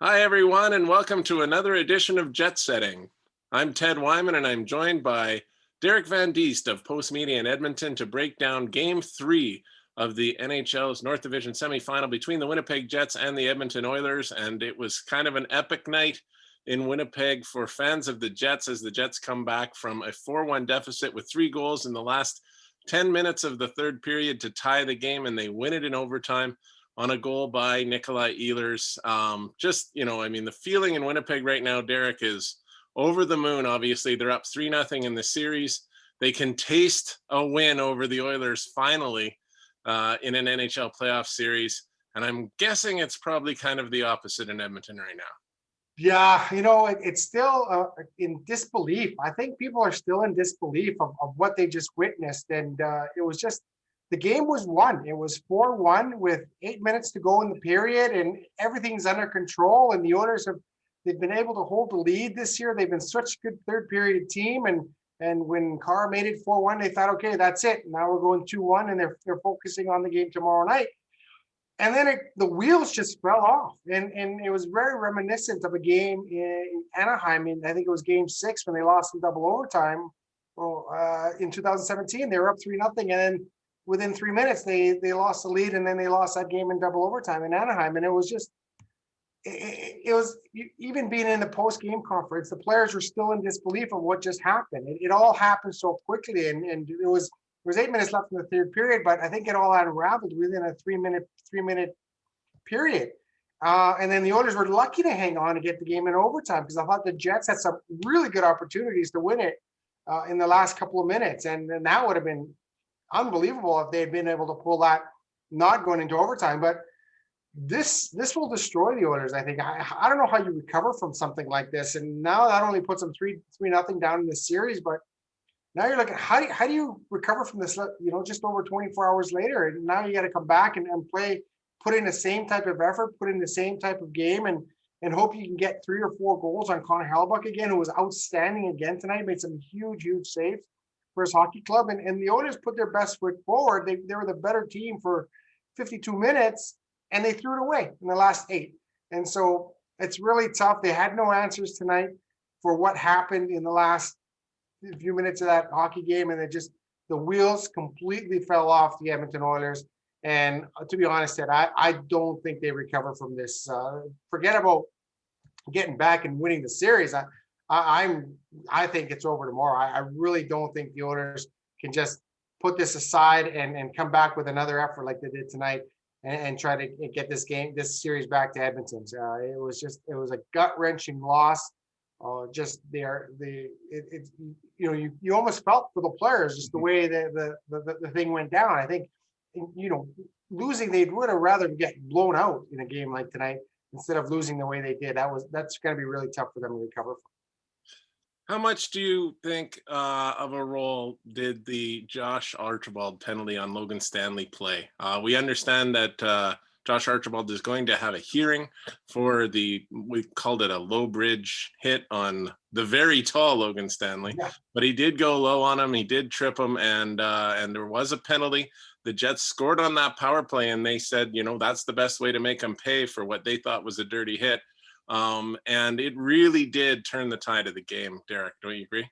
Hi, everyone, and welcome to another edition of Jet Setting. I'm Ted Wyman, and I'm joined by Derek Van Diest of Postmedia in Edmonton to break down Game 3 of the NHL's North Division semifinal between the Winnipeg Jets and the Edmonton Oilers. And it was kind of an epic night in Winnipeg for fans of the Jets as the Jets come back from a 4-1 deficit with 3 goals in the last 10 minutes of the third period to tie the game, and they win it in overtime on a goal by Nikolai Ehlers. The feeling in Winnipeg right now, Derek, is over the moon. Obviously, they're up 3-0 in the series. They can taste a win over the Oilers finally in an NHL playoff series. And I'm guessing it's probably kind of the opposite in Edmonton right now. Yeah, it's still in disbelief. I think people are still in disbelief of what they just witnessed. And it was just, the game was won. It was 4-1 with 8 minutes to go in the period, and everything's under control. And the Oilers they've been able to hold the lead this year. They've been such a good third period team. And when Carr made it 4-1, they thought, okay, that's it. Now we're going 2-1, and they're focusing on the game tomorrow night. And then the wheels just fell off. And it was very reminiscent of a game in Anaheim. I think it was game 6 when they lost in double overtime. In 2017, they were up 3-0. And then within 3 minutes, they lost the lead, and then they lost that game in double overtime in Anaheim. And it was just, it was, even being in the post-game conference, the players were still in disbelief of what just happened. It all happened so quickly. And it was 8 minutes left in the third period, but I think it all unraveled within a three minute period. And then the Oilers were lucky to hang on to get the game in overtime, because I thought the Jets had some really good opportunities to win it in the last couple of minutes. And that would have been unbelievable if they had been able to pull that, not going into overtime. But this will destroy the Oilers, I think. I don't know how you recover from something like this. And now that only puts them 3-0 down in the series, but now you're looking, how do you recover from this, just over 24 hours later? And now you got to come back and play, put in the same type of effort, put in the same type of game, and hope you can get 3 or 4 goals on Connor Hellebuyck again, who was outstanding again tonight, made some huge saves for his hockey club. And the Oilers put their best foot forward. They were the better team for 52 minutes, and they threw it away in the last 8. And so it's really tough. They had no answers tonight for what happened in the last few minutes of that hockey game, and the wheels completely fell off the Edmonton Oilers. And to be honest, Ed, I don't think they recover from this. Forget about getting back and winning the series. I think it's over tomorrow. I really don't think the Oilers can just put this aside and come back with another effort like they did tonight and try to get this series back to Edmonton. It was a gut-wrenching loss. You almost felt for the players, just the way the thing went down. I think, losing, they would have rather get blown out in a game like tonight instead of losing the way they did. That's going to be really tough for them to recover from. How much do you think of a role did the Josh Archibald penalty on Logan Stanley play? We understand that Josh Archibald is going to have a hearing for we called it a low bridge hit on the very tall Logan Stanley, yeah. But he did go low on him. He did trip him, and there was a penalty. The Jets scored on that power play, and they said, that's the best way to make them pay for what they thought was a dirty hit. And it really did turn the tide of the game. Derek, don't you agree?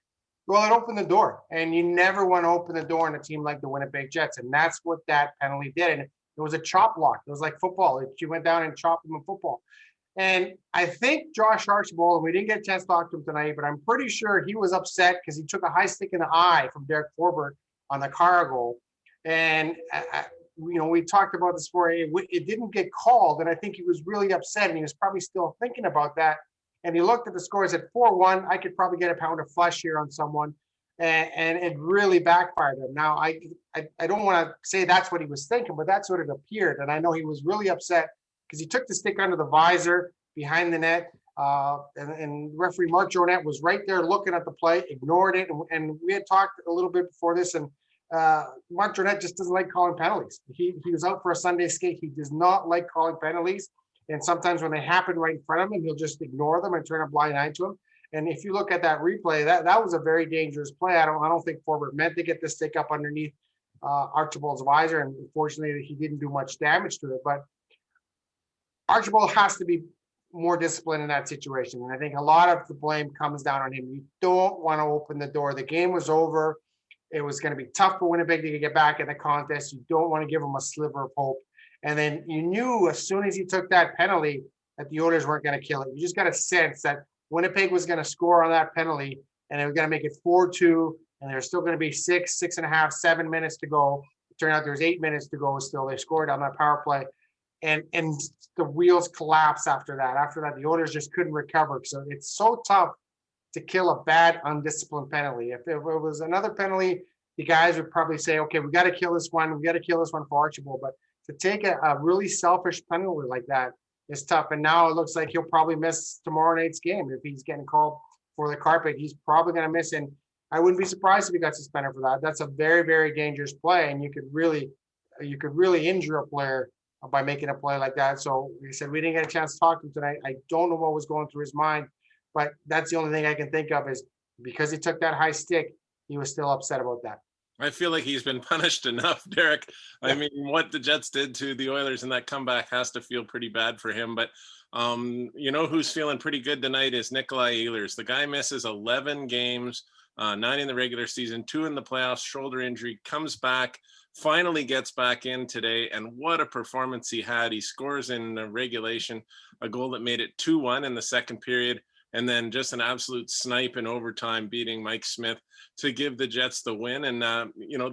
Well, it opened the door, and you never want to open the door in a team like the Winnipeg Jets, and that's what that penalty did. And it was a chop block. It was like football. She went down and chopped him in football. And I think Josh Archibald, and we didn't get a chance to talk to him tonight, but I'm pretty sure he was upset because he took a high stick in the eye from Derek Forbert on the Carr goal. And we talked about this before. It didn't get called, and I think he was really upset, and he was probably still thinking about that. And he looked at the scores at 4-1. I could probably get a pound of flesh here on someone, and it really backfired him. Now, I don't want to say that's what he was thinking, but that's what it appeared. And I know he was really upset because he took the stick under the visor behind the net, and referee Mark Jonette was right there looking at the play, ignored it, and we had talked a little bit before this, and Mark Jonette just doesn't like calling penalties. He was out for a Sunday skate. He does not like calling penalties. And sometimes when they happen right in front of him, he'll just ignore them and turn a blind eye to them. And if you look at that replay, that was a very dangerous play. I don't think Forbert meant to get the stick up underneath Archibald's visor, and unfortunately he didn't do much damage to it. But Archibald has to be more discipline in that situation. And I think a lot of the blame comes down on him. You don't want to open the door. The game was over. It was going to be tough for Winnipeg to get back in the contest. You don't want to give them a sliver of hope. And then you knew as soon as he took that penalty that the Oilers weren't going to kill it. You just got a sense that Winnipeg was going to score on that penalty, and they were going to make it 4-2, and there's still going to be 6.5, 7 minutes to go. It turned out there's 8 minutes to go still. They scored on that power play. And the wheels collapsed after that. After that, the Oilers just couldn't recover. So it's so tough to kill a bad, undisciplined penalty. If it was another penalty, the guys would probably say, okay, we got to kill this one. We got to kill this one for Archibald. But to take a really selfish penalty like that is tough. And now it looks like he'll probably miss tomorrow night's game. If he's getting called for the carpet, he's probably going to miss. And I wouldn't be surprised if he got suspended for that. That's a very, very dangerous play. And you could really injure a player by making a play like that. So like I said, we didn't get a chance to talk to him tonight. I don't know what was going through his mind, but that's the only thing I can think of is because he took that high stick, he was still upset about that. I feel like he's been punished enough, Derek. I mean, what the Jets did to the Oilers in that comeback has to feel pretty bad for him. But you know who's feeling pretty good tonight is Nikolai Ehlers. The guy misses 11 games, 9 in the regular season, 2 in the playoffs, shoulder injury, comes back, finally gets back in today, and what a performance he had. He scores in regulation, a goal that made it 2-1 in the second period, and then just an absolute snipe in overtime, beating Mike Smith to give the Jets the win. And you know,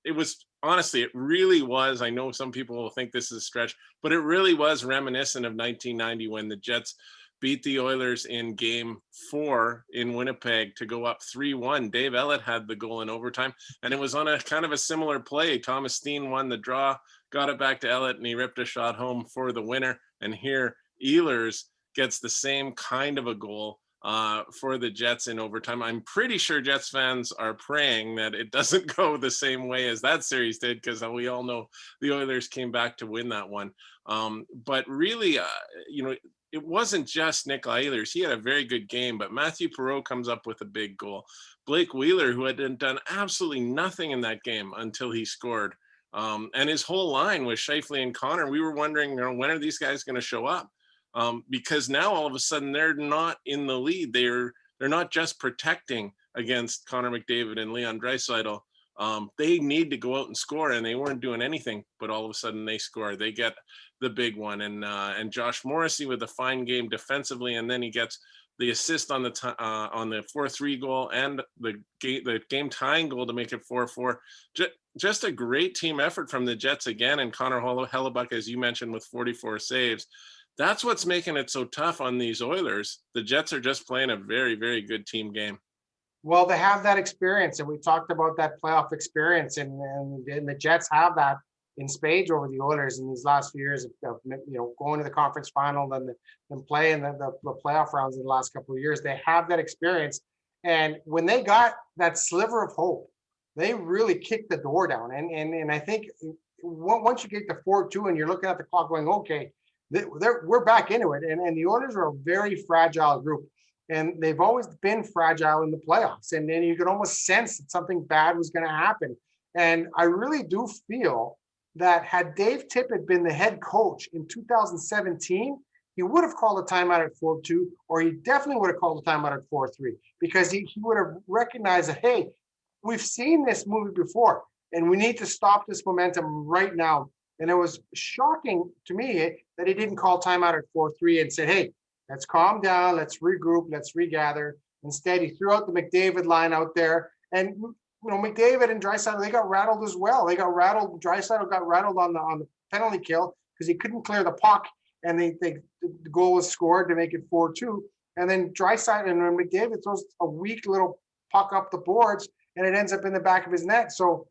it was honestly, it really was. I know some people will think this is a stretch, but it really was reminiscent of 1990 when the Jets beat the Oilers in game 4 in Winnipeg to go up 3-1. Dave Ellett had the goal in overtime, and it was on a kind of a similar play. Thomas Steen won the draw, got it back to Ellett, and he ripped a shot home for the winner. And here, Ehlers gets the same kind of a goal for the Jets in overtime. I'm pretty sure Jets fans are praying that it doesn't go the same way as that series did, because we all know the Oilers came back to win that one. But really, you know, it wasn't just Nikolai Ehlers. He had a very good game, but Matthew Perreault comes up with a big goal. Blake Wheeler, who had done absolutely nothing in that game until he scored. And his whole line was Scheifele and Connor. We were wondering, you know, when are these guys going to show up? Because now all of a sudden they're not in the lead. They're not just protecting against Connor McDavid and Leon Draisaitl. They need to go out and score, and they weren't doing anything. But all of a sudden they score. They get the big one, and Josh Morrissey with a fine game defensively, and then he gets the assist on the 4-3 goal and the game tying goal to make it 4-4. Just a great team effort from the Jets again, and Connor Hellebuck, as you mentioned, with 44 saves. That's what's making it so tough on these Oilers. The Jets are just playing a very, very good team game. Well, they have that experience, and we talked about that playoff experience, and the Jets have that in spades over the Oilers in these last few years of you know, going to the conference final and playing the playoff rounds in the last couple of years. They have that experience, and when they got that sliver of hope, they really kicked the door down. And I think once you get to 4-2 and you're looking at the clock going, okay, we're back into it. And the Oilers are a very fragile group, and they've always been fragile in the playoffs. And then you could almost sense that something bad was going to happen. And I really do feel that had Dave Tippett been the head coach in 2017, he would have called a timeout at 4-2, or he definitely would have called a timeout at 4-3, because he would have recognized that, hey, we've seen this movie before, and we need to stop this momentum right now. And it was shocking to me that he didn't call timeout at 4-3 and said, hey, let's calm down, let's regroup, let's regather. Instead, he threw out the McDavid line out there. And, you know, McDavid and Draisaitl, they got rattled as well. They got rattled. Draisaitl got rattled on the penalty kill because he couldn't clear the puck. And the goal was scored to make it 4-2. And then Draisaitl and McDavid throws a weak little puck up the boards, and it ends up in the back of his net. So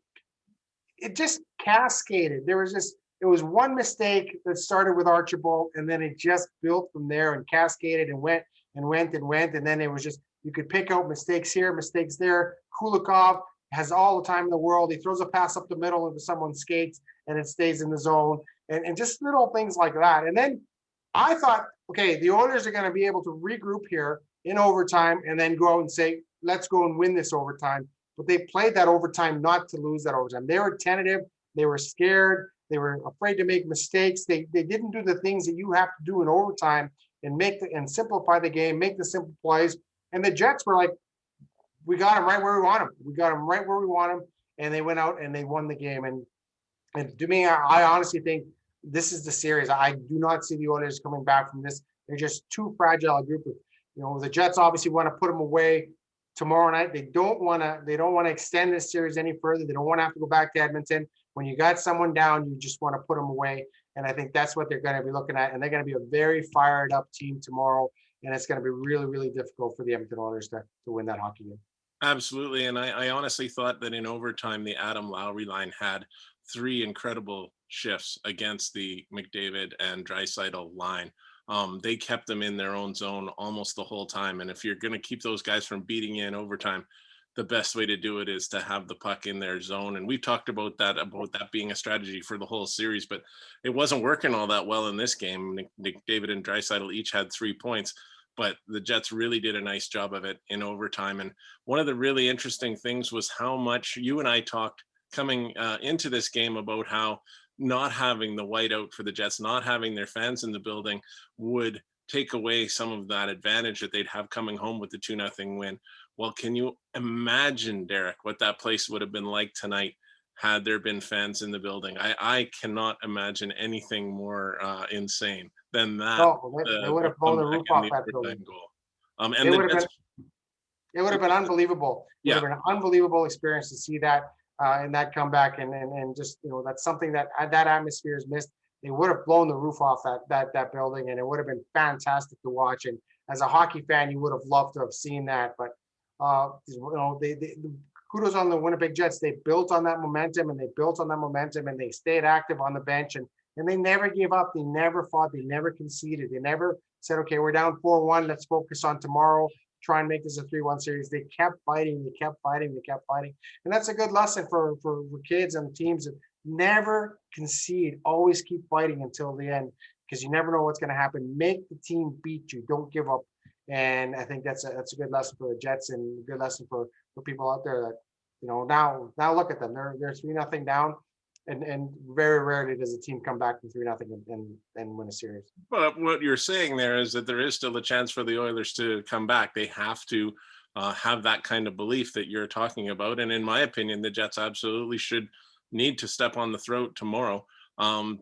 it just cascaded. It was one mistake that started with Archibald, and then it just built from there and cascaded and went. And then it was just, you could pick out mistakes here, mistakes there. Kulikov has all the time in the world. He throws a pass up the middle into someone's skates, and it stays in the zone, and just little things like that. And then I thought, okay, the Oilers are going to be able to regroup here in overtime and then go out and say, let's go and win this overtime. But they played that overtime not to lose that overtime. They were tentative. They were scared. They were afraid to make mistakes. They didn't do the things that you have to do in overtime and and simplify the game, make the simple plays. And the Jets were like, we got them right where we want them. We got them right where we want them. And they went out and they won the game. And to me, I honestly think this is the series. I do not see the Oilers coming back from this. They're just too fragile a group. The Jets obviously want to put them away tomorrow night. They don't want to extend this series any further. They don't want to have to go back to Edmonton. When you got someone down, you just want to put them away. And I think that's what they're going to be looking at. And they're going to be a very fired up team tomorrow. And it's going to be really, really difficult for the Edmonton Oilers to win that hockey game. Absolutely. And I honestly thought that in overtime, the Adam Lowry line had 3 incredible shifts against the McDavid and Draisaitl line. They kept them in their own zone almost the whole time. And if you're going to keep those guys from beating you in overtime, the best way to do it is to have the puck in their zone. And we've talked about that being a strategy for the whole series, but it wasn't working all that well in this game. McDavid and Draisaitl each had 3 points, but the Jets really did a nice job of it in overtime. And one of the really interesting things was how much you and I talked coming into this game about how not having the whiteout for the Jets, not having their fans in the building would take away some of that advantage that they'd have coming home with the 2-0 win. Well, can you imagine, Derek, what that place would have been like tonight had there been fans in the building? I cannot imagine anything more insane than that. No, they would have blown the roof off that building. And it would have been unbelievable. It would have been an unbelievable experience to see that in that comeback, and just that's something that atmosphere is missed. They would have blown the roof off that building, and it would have been fantastic to watch. And as a hockey fan, you would have loved to have seen that. But they kudos on the Winnipeg Jets. They built on that momentum, and they stayed active on the bench, and they never gave up. They never fought. They never conceded. They never said, okay, we're down 4-1. Let's focus on tomorrow. Try and make this a 3-1 series. They kept fighting. And that's a good lesson for kids and teams that never concede. Always keep fighting until the end, because you never know what's going to happen. Make the team beat you. Don't give up. And I think that's a good lesson for the Jets, and a good lesson for people out there that, now look at them. They're 3-0 down. And very rarely does a team come back from 3-0 and win a series. But what you're saying there is that there is still a chance for the Oilers to come back. They have to have that kind of belief that you're talking about. And in my opinion, the Jets absolutely should need to step on the throat tomorrow,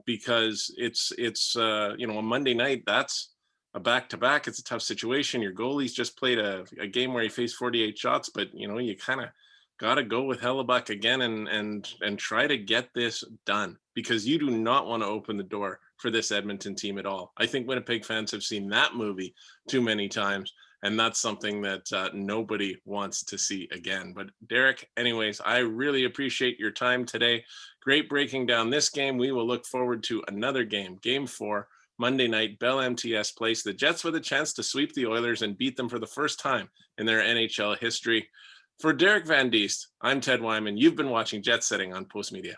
because it's a Monday night. That's a back-to-back. It's a tough situation. Your goalie's just played a game where he faced 48 shots, but you kind of got to go with Hellebuck again and try to get this done, because you do not want to open the door for this Edmonton team at all. I think Winnipeg fans have seen that movie too many times, and that's something that nobody wants to see again. But Derek, anyways, I really appreciate your time today. Great breaking down this game. We will look forward to another game, Game 4, Monday night, Bell MTS Place. The Jets with a chance to sweep the Oilers and beat them for the first time in their NHL history. For Derek Van Diest, I'm Ted Wyman. You've been watching Jet Setting on Postmedia.